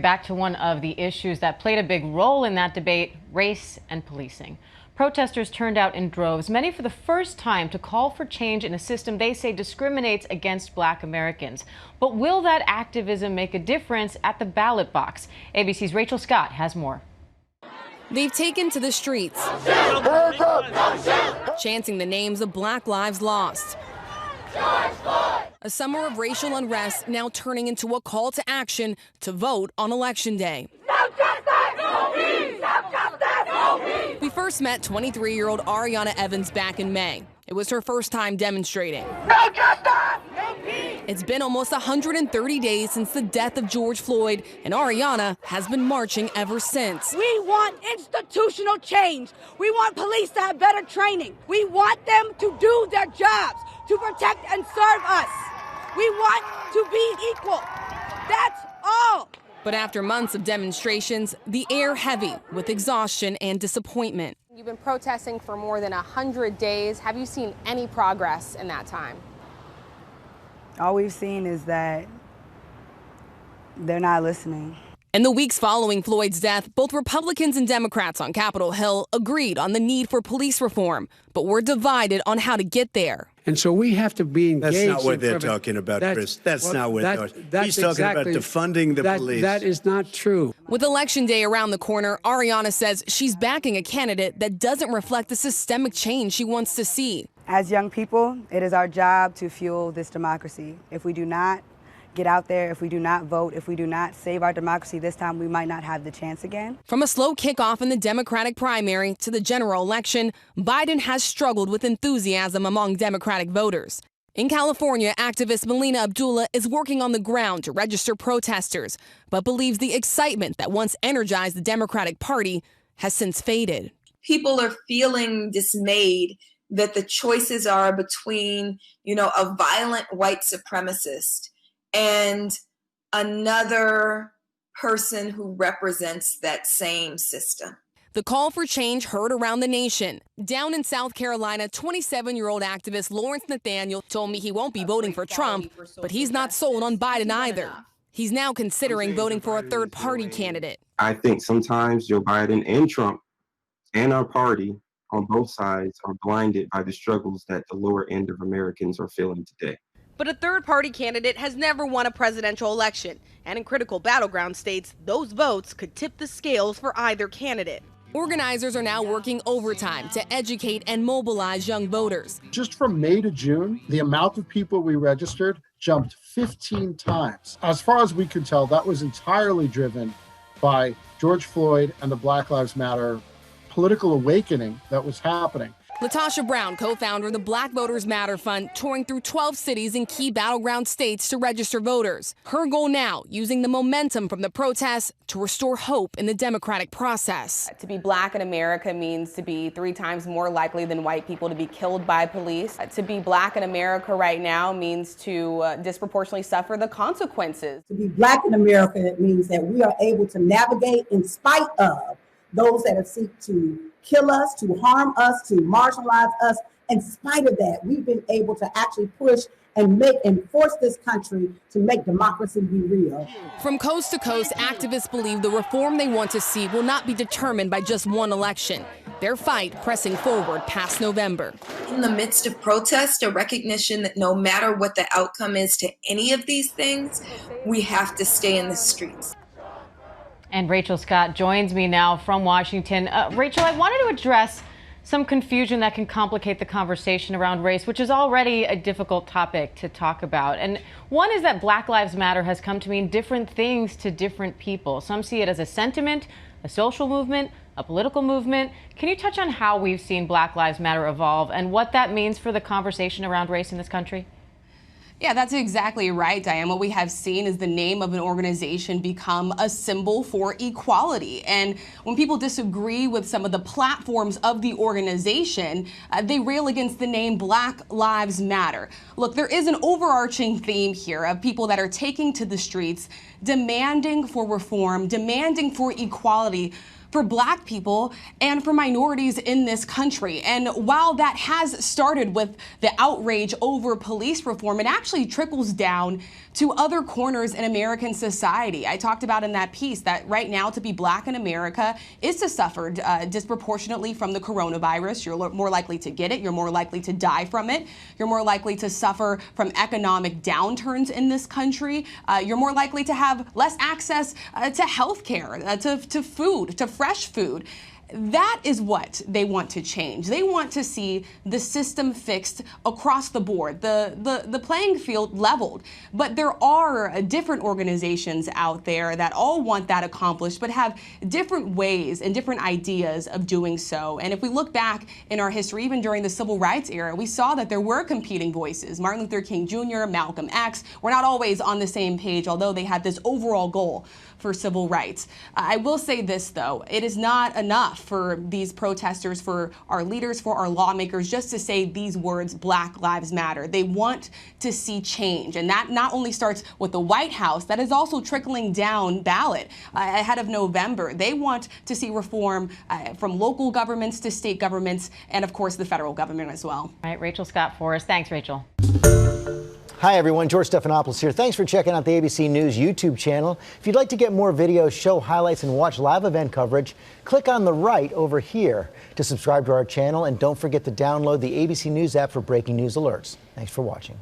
Back to one of the issues that played a big role in that debate, race and policing. Protesters turned out in droves, many for the first time, to call for change in a system they say discriminates against Black Americans. But will that activism make a difference at the ballot box? ABC's Rachel Scott has more. They've taken to the streets, chanting the names of Black Lives Lost. A summer of racial unrest now turning into a call to action to vote on Election Day. No justice! No peace! No justice! No peace! We first met 23-year-old Ariana Evans back in May. It was her first time demonstrating. No justice! No peace! It's been almost 130 days since the death of George Floyd, and Ariana has been marching ever since. We want institutional change. We want police to have better training. We want them to do their jobs, to protect and serve us. We want to be equal. That's all. But after months of demonstrations, the air heavy with exhaustion and disappointment. You've been protesting for more than 100 days. Have you seen any progress in that time? All we've seen is that they're not listening. In the weeks following Floyd's death, both Republicans and Democrats on Capitol Hill agreed on the need for police reform, but were divided on how to get there. And so we have to be engaged. That's not what they're talking about, Chris. That's not what they're talking about. He's talking about defunding the police. That is not true. With Election Day around the corner, Ariana says she's backing a candidate that doesn't reflect the systemic change she wants to see. As young people, it is our job to fuel this democracy. If we do not get out there, if we do not vote, if we do not save our democracy this time, we might not have the chance again. From a slow kickoff in the Democratic primary to the general election, Biden has struggled with enthusiasm among Democratic voters. In California, activist Melina Abdullah is working on the ground to register protesters, but believes the excitement that once energized the Democratic Party has since faded. People are feeling dismayed that the choices are between, a violent white supremacist and another person who represents that same system. The call for change heard around the nation. Down in South Carolina, 27-year-old activist Lawrence Nathaniel told me he won't be voting for Trump, but he's not sold on Biden either. He's now considering voting for a third-party candidate. I think sometimes Joe Biden and Trump and our party on both sides are blinded by the struggles that the lower end of Americans are feeling today. But a third-party candidate has never won a presidential election, and in critical battleground states, those votes could tip the scales for either candidate. Organizers are now working overtime to educate and mobilize young voters. Just from May to June, the amount of people we registered jumped 15 times. As far as we could tell, that was entirely driven by George Floyd and the Black Lives Matter political awakening that was happening. Latasha Brown, co-founder of the Black Voters Matter Fund, touring through 12 cities in key battleground states to register voters. Her goal now, using the momentum from the protests to restore hope in the democratic process. To be Black in America means to be 3 times more likely than white people to be killed by police. To be Black in America right now means to disproportionately suffer the consequences. To be Black in America, it means that we are able to navigate in spite of those that seek to kill us, to harm us, to marginalize us. In spite of that, we've been able to actually push and force this country to make democracy be real. From coast to coast, activists believe the reform they want to see will not be determined by just one election. Their fight pressing forward past November. In the midst of protest, a recognition that no matter what the outcome is to any of these things, we have to stay in the streets. And Rachel Scott joins me now from Washington. Rachel, I wanted to address some confusion that can complicate the conversation around race, which is already a difficult topic to talk about. And one is that Black Lives Matter has come to mean different things to different people. Some see it as a sentiment, a social movement, a political movement. Can you touch on how we've seen Black Lives Matter evolve and what that means for the conversation around race in this country? Yeah, that's exactly right, Diane. What we have seen is the name of an organization become a symbol for equality. And when people disagree with some of the platforms of the organization, they rail against the name Black Lives Matter. Look, there is an overarching theme here of people that are taking to the streets, demanding for reform, demanding for equality for Black people and for minorities in this country. And while that has started with the outrage over police reform, it actually trickles down to other corners in American society. I talked about in that piece that right now to be Black in America is to suffer disproportionately from the coronavirus. You're more likely to get it. You're more likely to die from it. You're more likely to suffer from economic downturns in this country. You're more likely to have less access to health care, to food, to fresh food. That is what they want to change. They want to see the system fixed across the board, the playing field leveled. But there are different organizations out there that all want that accomplished, but have different ways and different ideas of doing so. And if we look back in our history, even during the civil rights era, we saw that there were competing voices. Martin Luther King Jr., Malcolm X were not always on the same page, although they had this overall goal for civil rights. I will say this, though. It is not enough for these protesters, for our leaders, for our lawmakers, just to say these words, Black Lives Matter. They want to see change. And that not only starts with the White House, that is also trickling down ballot ahead of November. They want to see reform from local governments to state governments and, of course, the federal government as well. All right, Rachel Scott for us. Thanks, Rachel. Hi, everyone. George Stephanopoulos here. Thanks for checking out the ABC News YouTube channel. If you'd like to get more videos, show highlights, and watch live event coverage, click on the right over here to subscribe to our channel. And don't forget to download the ABC News app for breaking news alerts. Thanks for watching.